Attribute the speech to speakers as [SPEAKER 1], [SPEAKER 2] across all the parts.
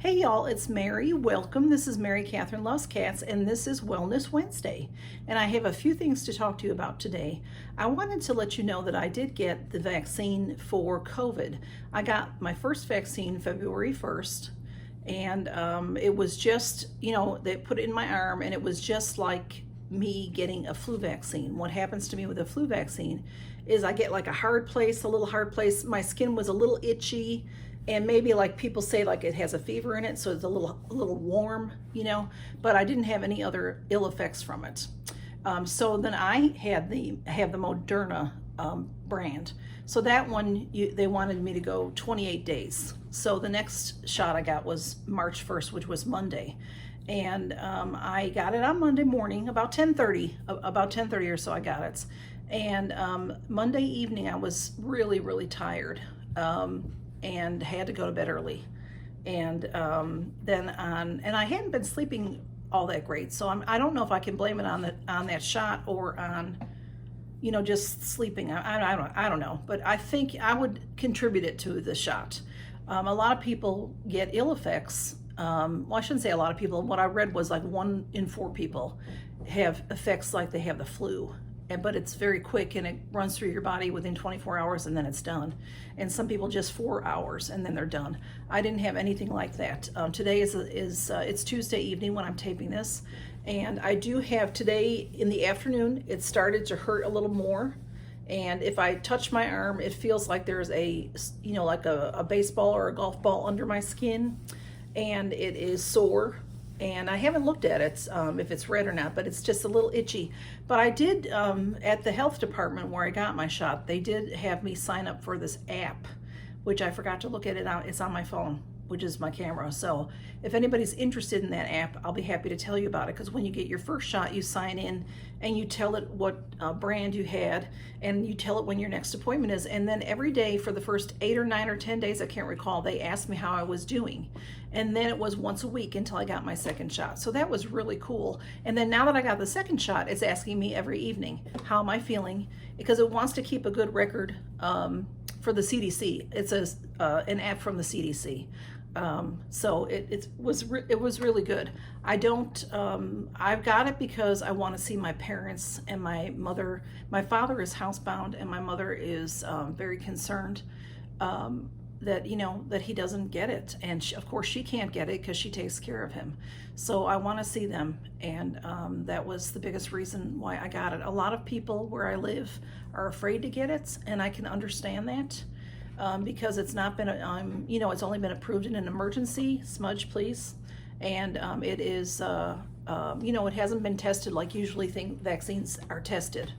[SPEAKER 1] Hey y'all, it's Mary. Welcome. This is Mary Catherine Loves Cats, and this is Wellness Wednesday. And I have a few things to talk to you about today. I wanted to let you know that I did get the vaccine for COVID. I got my first vaccine February 1st, and it was just, they put it in my arm, and it was just like me getting a flu vaccine. What happens to me with a flu vaccine is I get like a little hard place. My skin was a little itchy, and maybe like people say like it has a fever in it, so it's a little warm, but I didn't have any other ill effects from it. So then I have the Moderna brand. So that one, they wanted me to go 28 days. So the next shot I got was March 1st, which was Monday. And I got it on Monday morning, about 10:30 or so I got it. And Monday evening I was really, really tired. And had to go to bed early, and I hadn't been sleeping all that great, so I don't know if I can blame it on that shot or on just sleeping. I don't know, but I think I would contribute it to the shot. A lot of people get ill effects. Well, I shouldn't say a lot of people. What I read was like 1 in 4 people have effects like they have the flu. But it's very quick and it runs through your body within 24 hours and then it's done. And some people just 4 hours and then they're done. I didn't have anything like that. Today it's Tuesday evening when I'm taping this, and I do have today in the afternoon. It started to hurt a little more, and if I touch my arm, it feels like there's like a baseball or a golf ball under my skin, and it is sore. And I haven't looked at it, if it's red or not, but it's just a little itchy. But I did, at the health department where I got my shot, they did have me sign up for this app, which I forgot to look at it out. It's on my phone, which is my camera. So if anybody's interested in that app, I'll be happy to tell you about it, because when you get your first shot, you sign in and you tell it what brand you had, and you tell it when your next appointment is. And then every day for the first 8 or 9 or 10 days, I can't recall, they asked me how I was doing. And then it was once a week until I got my second shot. So that was really cool. And then now that I got the second shot, it's asking me every evening, how am I feeling? Because it wants to keep a good record for the CDC. It's an app from the CDC. So it was really good. I've got it because I want to see my parents and my mother. My father is housebound and my mother is very concerned that he doesn't get it, and of course she can't get it because she takes care of him. So I want to see them, and that was the biggest reason why I got it. A lot of people where I live are afraid to get it, and I can understand that. Because it's not been, it's only been approved in an emergency. Smudge, please. And it is, it hasn't been tested like usually vaccines are tested.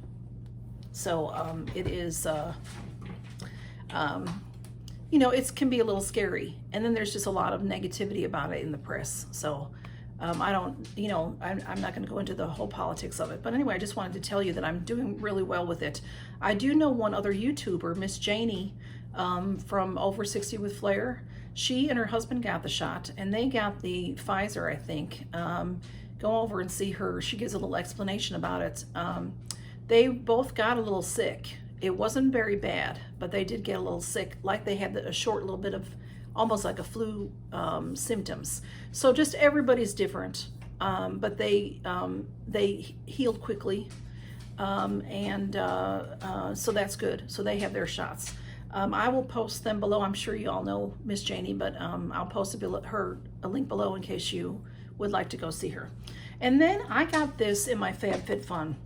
[SPEAKER 1] So it is, it can be a little scary. And then there's just a lot of negativity about it in the press. So I'm not going to go into the whole politics of it. But anyway, I just wanted to tell you that I'm doing really well with it. I do know one other YouTuber, Miss Janie, from Over 60 with Flair. She and her husband got the shot, and they got the Pfizer, I think. Go over and see her. She gives a little explanation about it. They both got a little sick. It wasn't very bad, but they did get a little sick, like they had a short little bit of almost like a flu symptoms. So just everybody's different, but they healed quickly, so that's good. So they have their shots. I will post them below. I'm sure you all know Miss Janie, but I'll post a link below in case you would like to go see her. And then I got this in my Fab Fit Fun.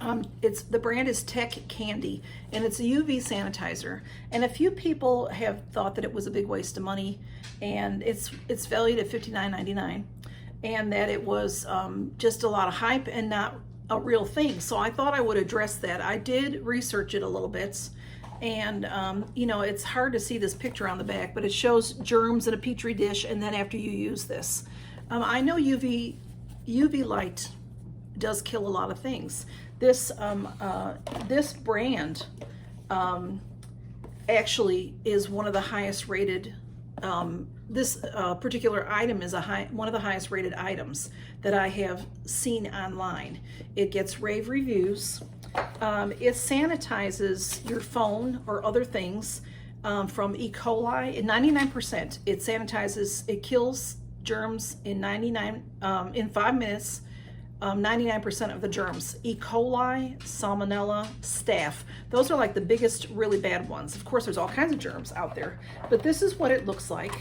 [SPEAKER 1] The brand is Tech Candy, and it's a UV sanitizer. And a few people have thought that it was a big waste of money, and it's valued at $59.99, and that it was just a lot of hype and not a real thing. So I thought I would address that. I did research it a little bit, and it's hard to see this picture on the back, but it shows germs in a petri dish, and then after you use this. I know UV light does kill a lot of things. This brand actually is one of the highest rated. This particular item is one of the highest rated items that I have seen online. It gets rave reviews. It sanitizes your phone or other things from E. coli. At 99%, it sanitizes, it kills germs in 5 minutes. 99% of the germs. E. coli, salmonella, staph. Those are like the biggest, really bad ones. Of course, there's all kinds of germs out there, but this is what it looks like.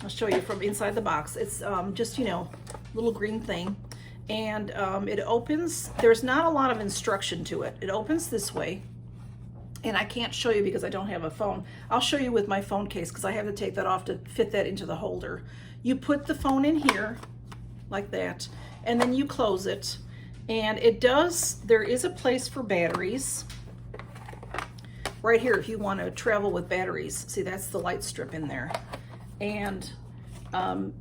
[SPEAKER 1] I'll show you from inside the box. It's just, little green thing. And it opens, there's not a lot of instruction to it. It opens this way. And I can't show you because I don't have a phone. I'll show you with my phone case because I have to take that off to fit that into the holder. You put the phone in here like that, and then you close it. And there is a place for batteries right here if you want to travel with batteries. See, that's the light strip in there. And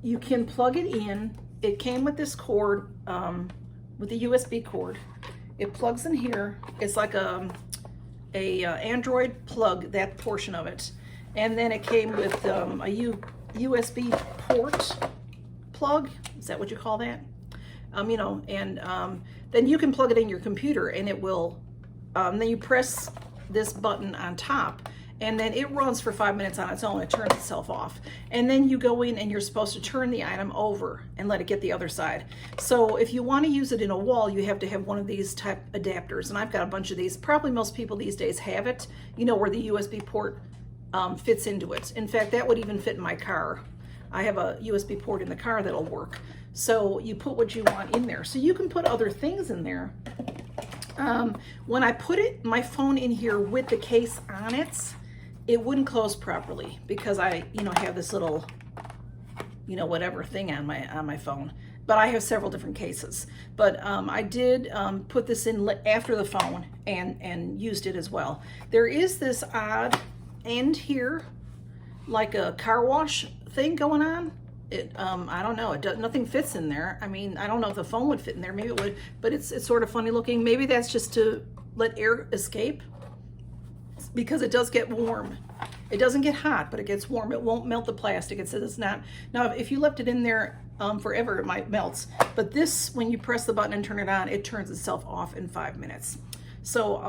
[SPEAKER 1] you can plug it in. It came with this cord, with the USB cord. It plugs in here. It's like a Android plug, that portion of it. And then it came with a USB port plug. Is that what you call that? Then you can plug it in your computer, and it will, then you press this button on top, and then it runs for 5 minutes on its own. It turns itself off. And then you go in and you're supposed to turn the item over and let it get the other side. So if you want to use it in a wall, you have to have one of these type adapters. And I've got a bunch of these. Probably most people these days have it, where the USB port fits into it. In fact, that would even fit in my car. I have a USB port in the car that'll work. So you put what you want in there. So you can put other things in there. When I put my phone in here with the case on it, it wouldn't close properly because I, have this little, whatever thing on my phone. But I have several different cases. But I did put this in after the phone and used it as well. There is this odd end here, like a car wash thing going on. I don't know. Nothing fits in there. I mean, I don't know if the phone would fit in there. Maybe it would, but it's sort of funny looking. Maybe that's just to let air escape, because it does get warm. It doesn't get hot, but it gets warm. It won't melt the plastic. It says it's not. Now, if you left it in there forever, it might melt. But this, when you press the button and turn it on, it turns itself off in 5 minutes. So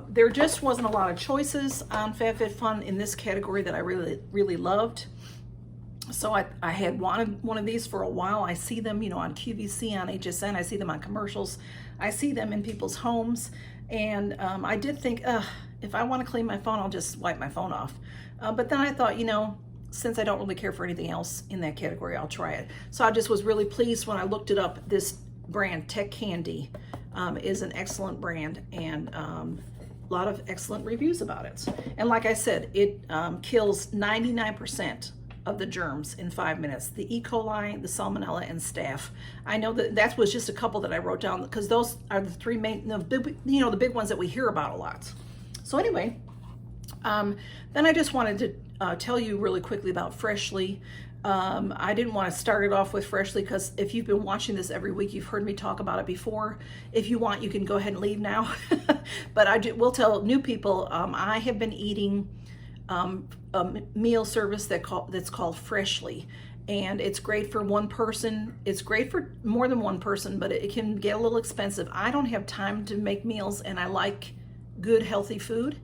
[SPEAKER 1] there just wasn't a lot of choices on Fab Fit Fun in this category that I really, really loved. So I had wanted one of these for a while. I see them, on QVC, on HSN. I see them on commercials. I see them in people's homes. And I did think, if I want to clean my phone, I'll just wipe my phone off. But then I thought, since I don't really care for anything else in that category, I'll try it. So I just was really pleased when I looked it up. This brand, Tech Candy, is an excellent brand, and a lot of excellent reviews about it. And like I said, it kills 99% of the germs in 5 minutes. The E. coli, the salmonella, and staph. I know that was just a couple that I wrote down because those are the three main, the big ones that we hear about a lot. So anyway, then I just wanted to tell you really quickly about Freshly. I didn't want to start it off with Freshly because if you've been watching this every week, you've heard me talk about it before. If you want, you can go ahead and leave now. But I will tell new people, I have been eating a meal service that's called Freshly, and it's great for one person. It's great for more than one person, but it can get a little expensive. I don't have time to make meals, and I like good, healthy food,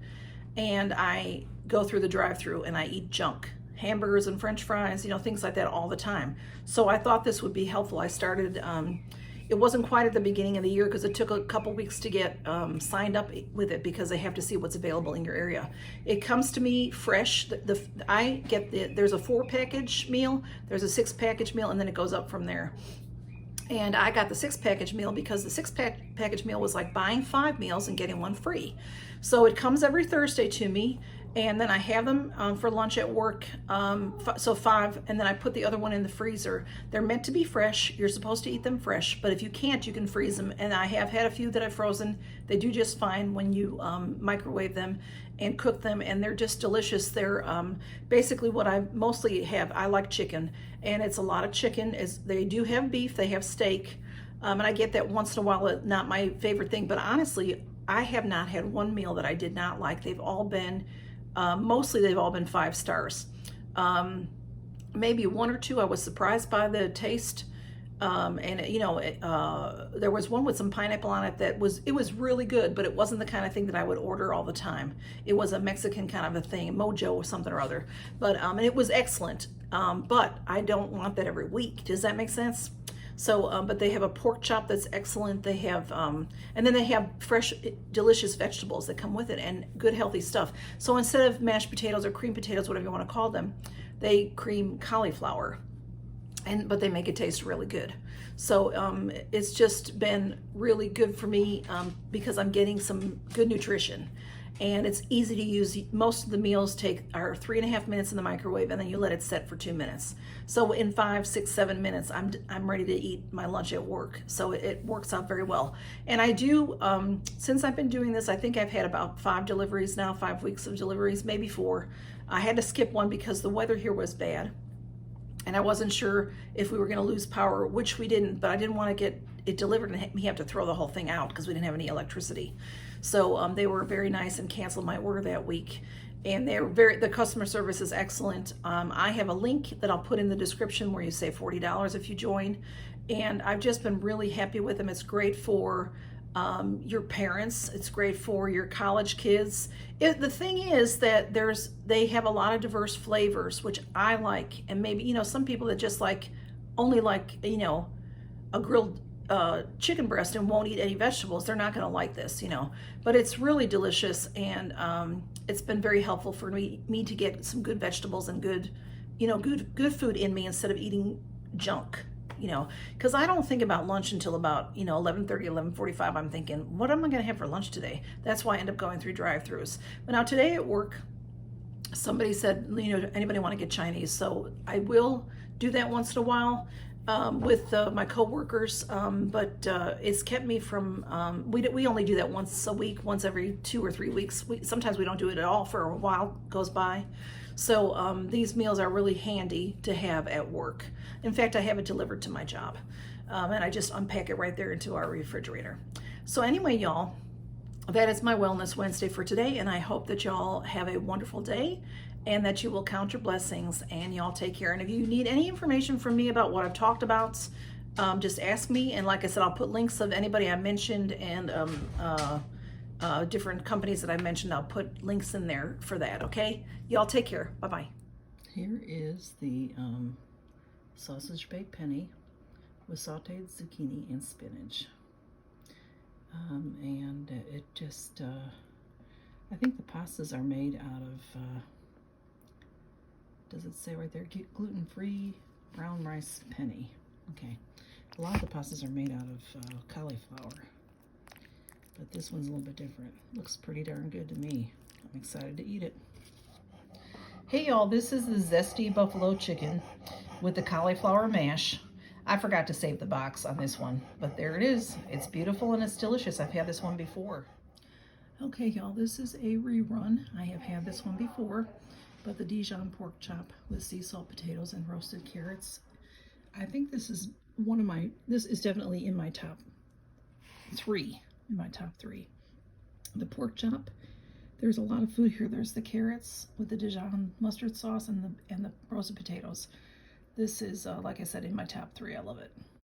[SPEAKER 1] and I go through the drive-thru and I eat junk, hamburgers and French fries, things like that all the time. So I thought this would be helpful. I started, it wasn't quite at the beginning of the year because it took a couple weeks to get signed up with it because they have to see what's available in your area. It comes to me fresh. I get there's a 4-package meal, there's a 6-package meal, and then it goes up from there. And I got the 6-package meal because the 6-package meal was like buying 5 meals and getting 1 free. So it comes every Thursday to me, and then I have them for lunch at work, so 5, and then I put the other one in the freezer. They're meant to be fresh. You're supposed to eat them fresh, but if you can't, you can freeze them. And I have had a few that I've frozen. They do just fine when you microwave them and cook them, and they're just delicious. They're basically what I mostly have. I like chicken, and it's a lot of chicken. They do have beef, they have steak, and I get that once in a while. Not my favorite thing, but honestly, I have not had one meal that I did not like. They've all been mostly they've all been 5 stars. Maybe 1 or 2 I was surprised by the taste, And you know, there was one with some pineapple on it that was really good, but it wasn't the kind of thing that I would order all the time. It was a Mexican kind of a thing, Mojo or something or other. But and it was excellent. But I don't want that every week. Does that make sense? So, but they have a pork chop that's excellent. They have, and then they have fresh, delicious vegetables that come with it and good healthy stuff. So instead of mashed potatoes or cream potatoes, whatever you want to call them, they cream cauliflower, but they make it taste really good. So it's just been really good for me because I'm getting some good nutrition. And it's easy to use. Most of the meals are 3.5 minutes in the microwave, and then you let it set for 2 minutes. So in 5, 6, 7 minutes, I'm ready to eat my lunch at work. So it works out very well. And I do, since I've been doing this, I think I've had about 5 deliveries now, 5 weeks of deliveries, maybe 4. I had to skip one because the weather here was bad. And I wasn't sure if we were going to lose power, which we didn't, but I didn't want to get it delivered and me have to throw the whole thing out because we didn't have any electricity. So they were very nice and canceled my order that week. And the customer service is excellent. I have a link that I'll put in the description where you save $40 if you join. And I've just been really happy with them. It's great for your parents. It's great for your college kids. The thing is that they have a lot of diverse flavors, which I like. And maybe, you know, some people that just only like, you know, a grilled chicken breast and won't eat any vegetables, they're not going to like this, you know. But it's really delicious, and it's been very helpful for me to get some good vegetables and good, you know, good food in me instead of eating junk. You know, because I don't think about lunch until about, you know, 11:30, 11:45. I'm thinking, what am I going to have for lunch today? That's why I end up going through drive-thrus. But now today at work, somebody said, you know, anybody want to get Chinese? So I will do that once in a while with my coworkers. But it's kept me from, we only do that once a week, once every 2 or 3 weeks. Sometimes we don't do it at all for a while goes by. So these meals are really handy to have at work. In fact, I have it delivered to my job. And I just unpack it right there into our refrigerator. So anyway, y'all, that is my Wellness Wednesday for today. And I hope that y'all have a wonderful day and that you will count your blessings, and y'all take care. And if you need any information from me about what I've talked about, just ask me. And like I said, I'll put links of anybody I mentioned and different companies that I mentioned. I'll put links in there for that, okay? Y'all take care. Bye-bye. Here is the sausage baked penny with sauteed zucchini and spinach. And it just, I think the pastas are made out of, does it say right there, gluten-free brown rice penny. Okay. A lot of the pastas are made out of cauliflower. But this one's a little bit different. Looks pretty darn good to me. I'm excited to eat it. Hey y'all, this is the zesty buffalo chicken with the cauliflower mash. I forgot to save the box on this one, but there it is. It's beautiful and it's delicious. I've had this one before. Okay y'all, this is a rerun. I have had this one before, but the Dijon pork chop with sea salt potatoes and roasted carrots. I think this is this is definitely in my top 3. In my top 3. The pork chop, there's a lot of food here. There's the carrots with the Dijon mustard sauce and the roasted potatoes. This is, like I said, in my top 3. I love it.